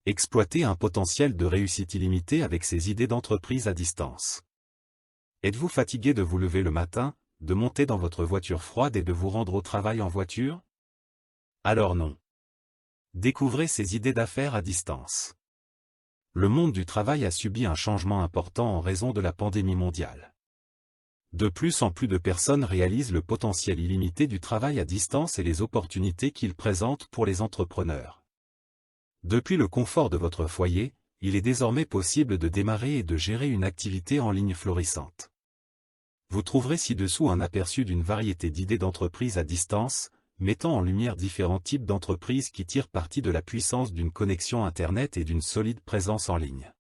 Exploitez un potentiel de réussite illimité avec ces idées d'entreprise à distance. Êtes-vous fatigué de vous lever le matin, de monter dans votre voiture froide et de vous rendre au travail en voiture? Alors non. Découvrez ces idées d'affaires à distance. Le monde du travail a subi un changement important en raison de la pandémie mondiale. De plus en plus de personnes réalisent le potentiel illimité du travail à distance et les opportunités qu'il présente pour les entrepreneurs. Depuis le confort de votre foyer, il est désormais possible de démarrer et de gérer une activité en ligne florissante. Vous trouverez ci-dessous un aperçu d'une variété d'idées d'entreprise à distance, mettant en lumière différents types d'entreprises qui tirent parti de la puissance d'une connexion Internet et d'une solide présence en ligne.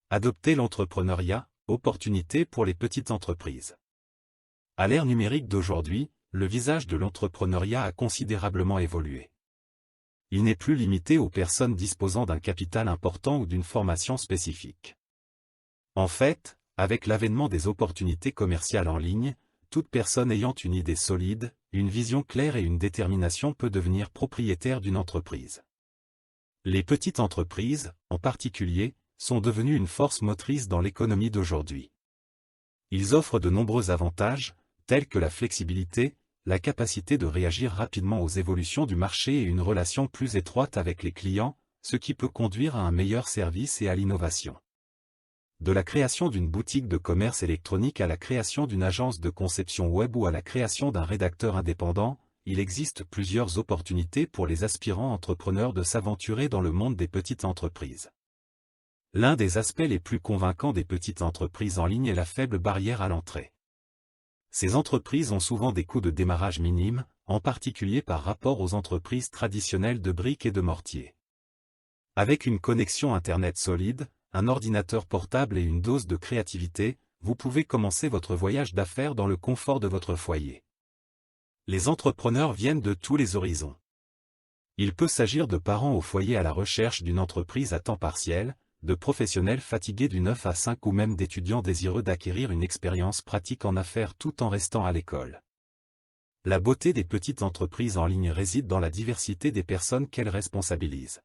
Adoptez l'entrepreneuriat, opportunité pour les petites entreprises. À l'ère numérique d'aujourd'hui, le visage de l'entrepreneuriat a considérablement évolué. Il n'est plus limité aux personnes disposant d'un capital important ou d'une formation spécifique. En fait, avec l'avènement des opportunités commerciales en ligne, toute personne ayant une idée solide, une vision claire et une détermination peut devenir propriétaire d'une entreprise. Les petites entreprises, en particulier, sont devenues une force motrice dans l'économie d'aujourd'hui. Ils offrent de nombreux avantages, tels que la flexibilité, la capacité de réagir rapidement aux évolutions du marché et une relation plus étroite avec les clients, ce qui peut conduire à un meilleur service et à l'innovation. De la création d'une boutique de commerce électronique à la création d'une agence de conception web ou à la création d'un rédacteur indépendant, il existe plusieurs opportunités pour les aspirants entrepreneurs de s'aventurer dans le monde des petites entreprises. L'un des aspects les plus convaincants des petites entreprises en ligne est la faible barrière à l'entrée. Ces entreprises ont souvent des coûts de démarrage minimes, en particulier par rapport aux entreprises traditionnelles de briques et de mortier. Avec une connexion Internet solide, un ordinateur portable et une dose de créativité, vous pouvez commencer votre voyage d'affaires dans le confort de votre foyer. Les entrepreneurs viennent de tous les horizons. Il peut s'agir de parents au foyer à la recherche d'une entreprise à temps partiel, de professionnels fatigués du 9 à 5 ou même d'étudiants désireux d'acquérir une expérience pratique en affaires tout en restant à l'école. La beauté des petites entreprises en ligne réside dans la diversité des personnes qu'elles responsabilisent.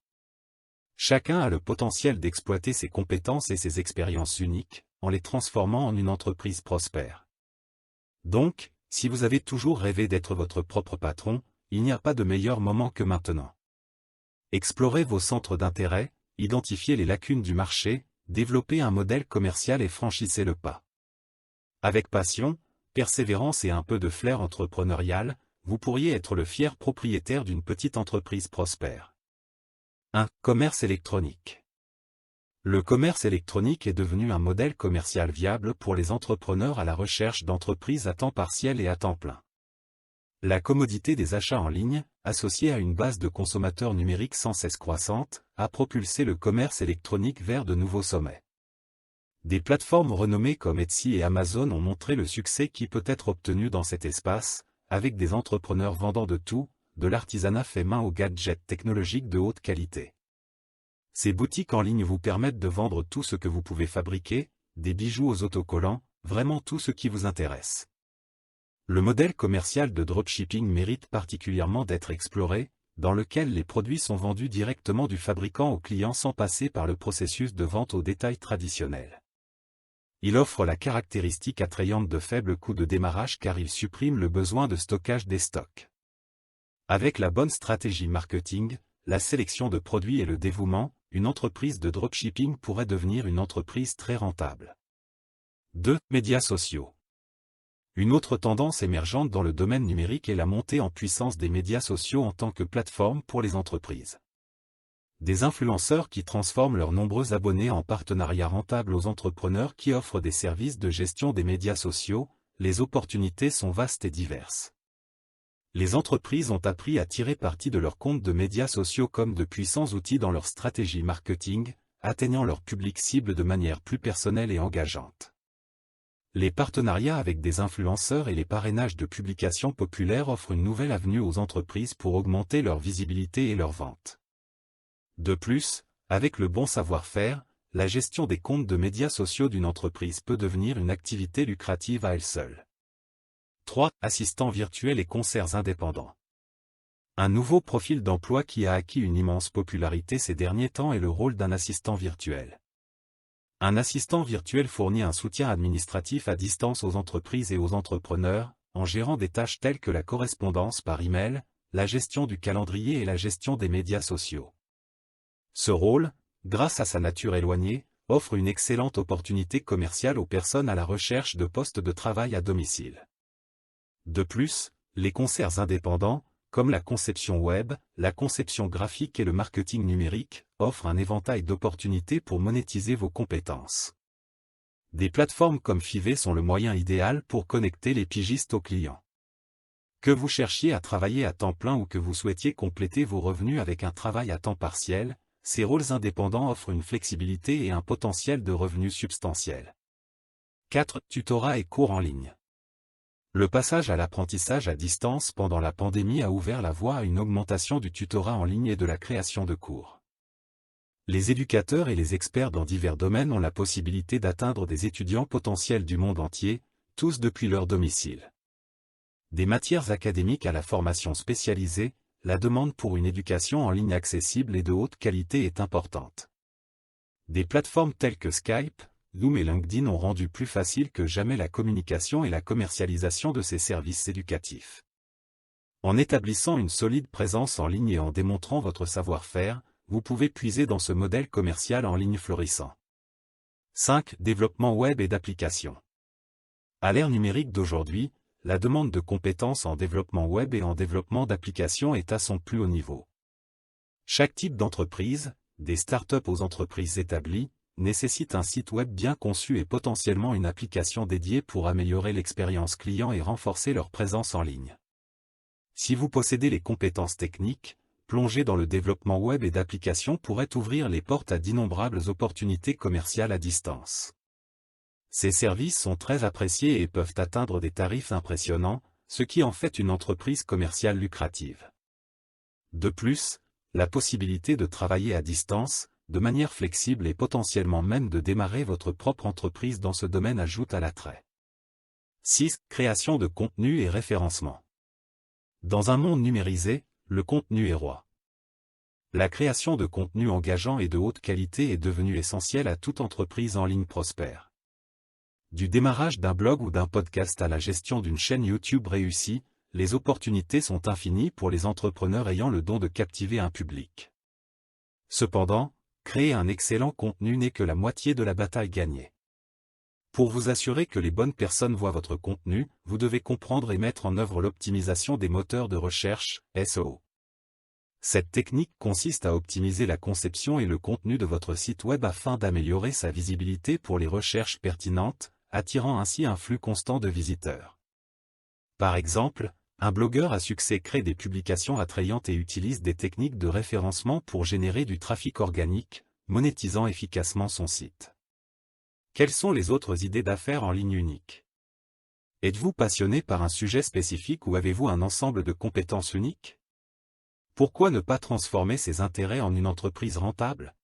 Chacun a le potentiel d'exploiter ses compétences et ses expériences uniques, en les transformant en une entreprise prospère. Donc, si vous avez toujours rêvé d'être votre propre patron, il n'y a pas de meilleur moment que maintenant. Explorez vos centres d'intérêt, identifiez les lacunes du marché, développez un modèle commercial et franchissez le pas. Avec passion, persévérance et un peu de flair entrepreneurial, vous pourriez être le fier propriétaire d'une petite entreprise prospère. 1. Commerce électronique. Le commerce électronique est devenu un modèle commercial viable pour les entrepreneurs à la recherche d'entreprises à temps partiel et à temps plein. La commodité des achats en ligne, associée à une base de consommateurs numériques sans cesse croissante, a propulsé le commerce électronique vers de nouveaux sommets. Des plateformes renommées comme Etsy et Amazon ont montré le succès qui peut être obtenu dans cet espace, avec des entrepreneurs vendant de tout, de l'artisanat fait main aux gadgets technologiques de haute qualité. Ces boutiques en ligne vous permettent de vendre tout ce que vous pouvez fabriquer, des bijoux aux autocollants, vraiment tout ce qui vous intéresse. Le modèle commercial de dropshipping mérite particulièrement d'être exploré, dans lequel les produits sont vendus directement du fabricant au client sans passer par le processus de vente au détail traditionnel. Il offre la caractéristique attrayante de faibles coûts de démarrage car il supprime le besoin de stockage des stocks. Avec la bonne stratégie marketing, la sélection de produits et le dévouement, une entreprise de dropshipping pourrait devenir une entreprise très rentable. 2. Médias sociaux. Une autre tendance émergente dans le domaine numérique est la montée en puissance des médias sociaux en tant que plateforme pour les entreprises. Des influenceurs qui transforment leurs nombreux abonnés en partenariats rentables aux entrepreneurs qui offrent des services de gestion des médias sociaux, les opportunités sont vastes et diverses. Les entreprises ont appris à tirer parti de leurs comptes de médias sociaux comme de puissants outils dans leur stratégie marketing, atteignant leur public cible de manière plus personnelle et engageante. Les partenariats avec des influenceurs et les parrainages de publications populaires offrent une nouvelle avenue aux entreprises pour augmenter leur visibilité et leurs ventes. De plus, avec le bon savoir-faire, la gestion des comptes de médias sociaux d'une entreprise peut devenir une activité lucrative à elle seule. 3. Assistants virtuels et concerts indépendants. Un nouveau profil d'emploi qui a acquis une immense popularité ces derniers temps est le rôle d'un assistant virtuel. Un assistant virtuel fournit un soutien administratif à distance aux entreprises et aux entrepreneurs, en gérant des tâches telles que la correspondance par email, la gestion du calendrier et la gestion des médias sociaux. Ce rôle, grâce à sa nature éloignée, offre une excellente opportunité commerciale aux personnes à la recherche de postes de travail à domicile. De plus, les concerts indépendants, comme la conception web, la conception graphique et le marketing numérique, offrent un éventail d'opportunités pour monétiser vos compétences. Des plateformes comme Fiverr sont le moyen idéal pour connecter les pigistes aux clients. Que vous cherchiez à travailler à temps plein ou que vous souhaitiez compléter vos revenus avec un travail à temps partiel, ces rôles indépendants offrent une flexibilité et un potentiel de revenus substantiels. 4. Tutorat et cours en ligne. Le passage à l'apprentissage à distance pendant la pandémie a ouvert la voie à une augmentation du tutorat en ligne et de la création de cours. Les éducateurs et les experts dans divers domaines ont la possibilité d'atteindre des étudiants potentiels du monde entier, tous depuis leur domicile. Des matières académiques à la formation spécialisée, la demande pour une éducation en ligne accessible et de haute qualité est importante. Des plateformes telles que Skype, Zoom et LinkedIn ont rendu plus facile que jamais la communication et la commercialisation de ces services éducatifs. En établissant une solide présence en ligne et en démontrant votre savoir-faire, vous pouvez puiser dans ce modèle commercial en ligne florissant. 5. Développement web et d'applications. À l'ère numérique d'aujourd'hui, la demande de compétences en développement web et en développement d'applications est à son plus haut niveau. Chaque type d'entreprise, des startups aux entreprises établies, nécessite un site web bien conçu et potentiellement une application dédiée pour améliorer l'expérience client et renforcer leur présence en ligne. Si vous possédez les compétences techniques, plonger dans le développement web et d'applications pourrait ouvrir les portes à d'innombrables opportunités commerciales à distance. Ces services sont très appréciés et peuvent atteindre des tarifs impressionnants, ce qui en fait une entreprise commerciale lucrative. De plus, la possibilité de travailler à distance, de manière flexible et potentiellement même de démarrer votre propre entreprise dans ce domaine ajoute à l'attrait. 6. Création de contenu et référencement. Dans un monde numérisé, le contenu est roi. La création de contenu engageant et de haute qualité est devenue essentielle à toute entreprise en ligne prospère. Du démarrage d'un blog ou d'un podcast à la gestion d'une chaîne YouTube réussie, les opportunités sont infinies pour les entrepreneurs ayant le don de captiver un public. Cependant, créer un excellent contenu n'est que la moitié de la bataille gagnée. Pour vous assurer que les bonnes personnes voient votre contenu, vous devez comprendre et mettre en œuvre l'optimisation des moteurs de recherche, SEO. Cette technique consiste à optimiser la conception et le contenu de votre site web afin d'améliorer sa visibilité pour les recherches pertinentes, attirant ainsi un flux constant de visiteurs. Par exemple, un blogueur à succès crée des publications attrayantes et utilise des techniques de référencement pour générer du trafic organique, monétisant efficacement son site. Quelles sont les autres idées d'affaires en ligne uniques? Êtes-vous passionné par un sujet spécifique ou avez-vous un ensemble de compétences uniques? Pourquoi ne pas transformer ces intérêts en une entreprise rentable?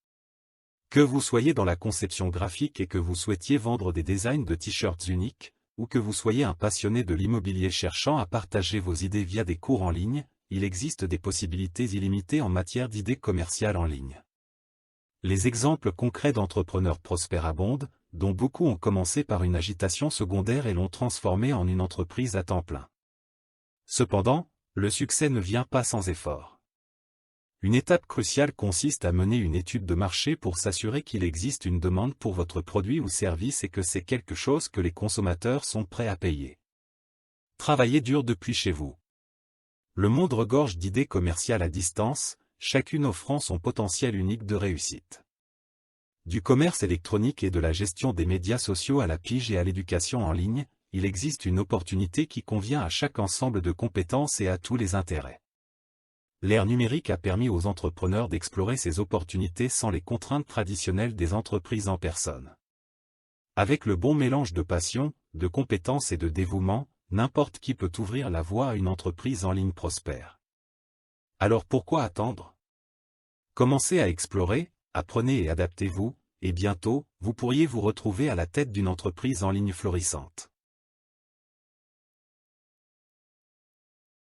Que vous soyez dans la conception graphique et que vous souhaitiez vendre des designs de t-shirts uniques, ou que vous soyez un passionné de l'immobilier cherchant à partager vos idées via des cours en ligne, il existe des possibilités illimitées en matière d'idées commerciales en ligne. Les exemples concrets d'entrepreneurs prospères abondent, dont beaucoup ont commencé par une agitation secondaire et l'ont transformée en une entreprise à temps plein. Cependant, le succès ne vient pas sans effort. Une étape cruciale consiste à mener une étude de marché pour s'assurer qu'il existe une demande pour votre produit ou service et que c'est quelque chose que les consommateurs sont prêts à payer. Travaillez dur depuis chez vous. Le monde regorge d'idées commerciales à distance, chacune offrant son potentiel unique de réussite. Du commerce électronique et de la gestion des médias sociaux à la pige et à l'éducation en ligne, il existe une opportunité qui convient à chaque ensemble de compétences et à tous les intérêts. L'ère numérique a permis aux entrepreneurs d'explorer ces opportunités sans les contraintes traditionnelles des entreprises en personne. Avec le bon mélange de passion, de compétences et de dévouement, n'importe qui peut ouvrir la voie à une entreprise en ligne prospère. Alors pourquoi attendre? Commencez à explorer, apprenez et adaptez-vous, et bientôt, vous pourriez vous retrouver à la tête d'une entreprise en ligne florissante.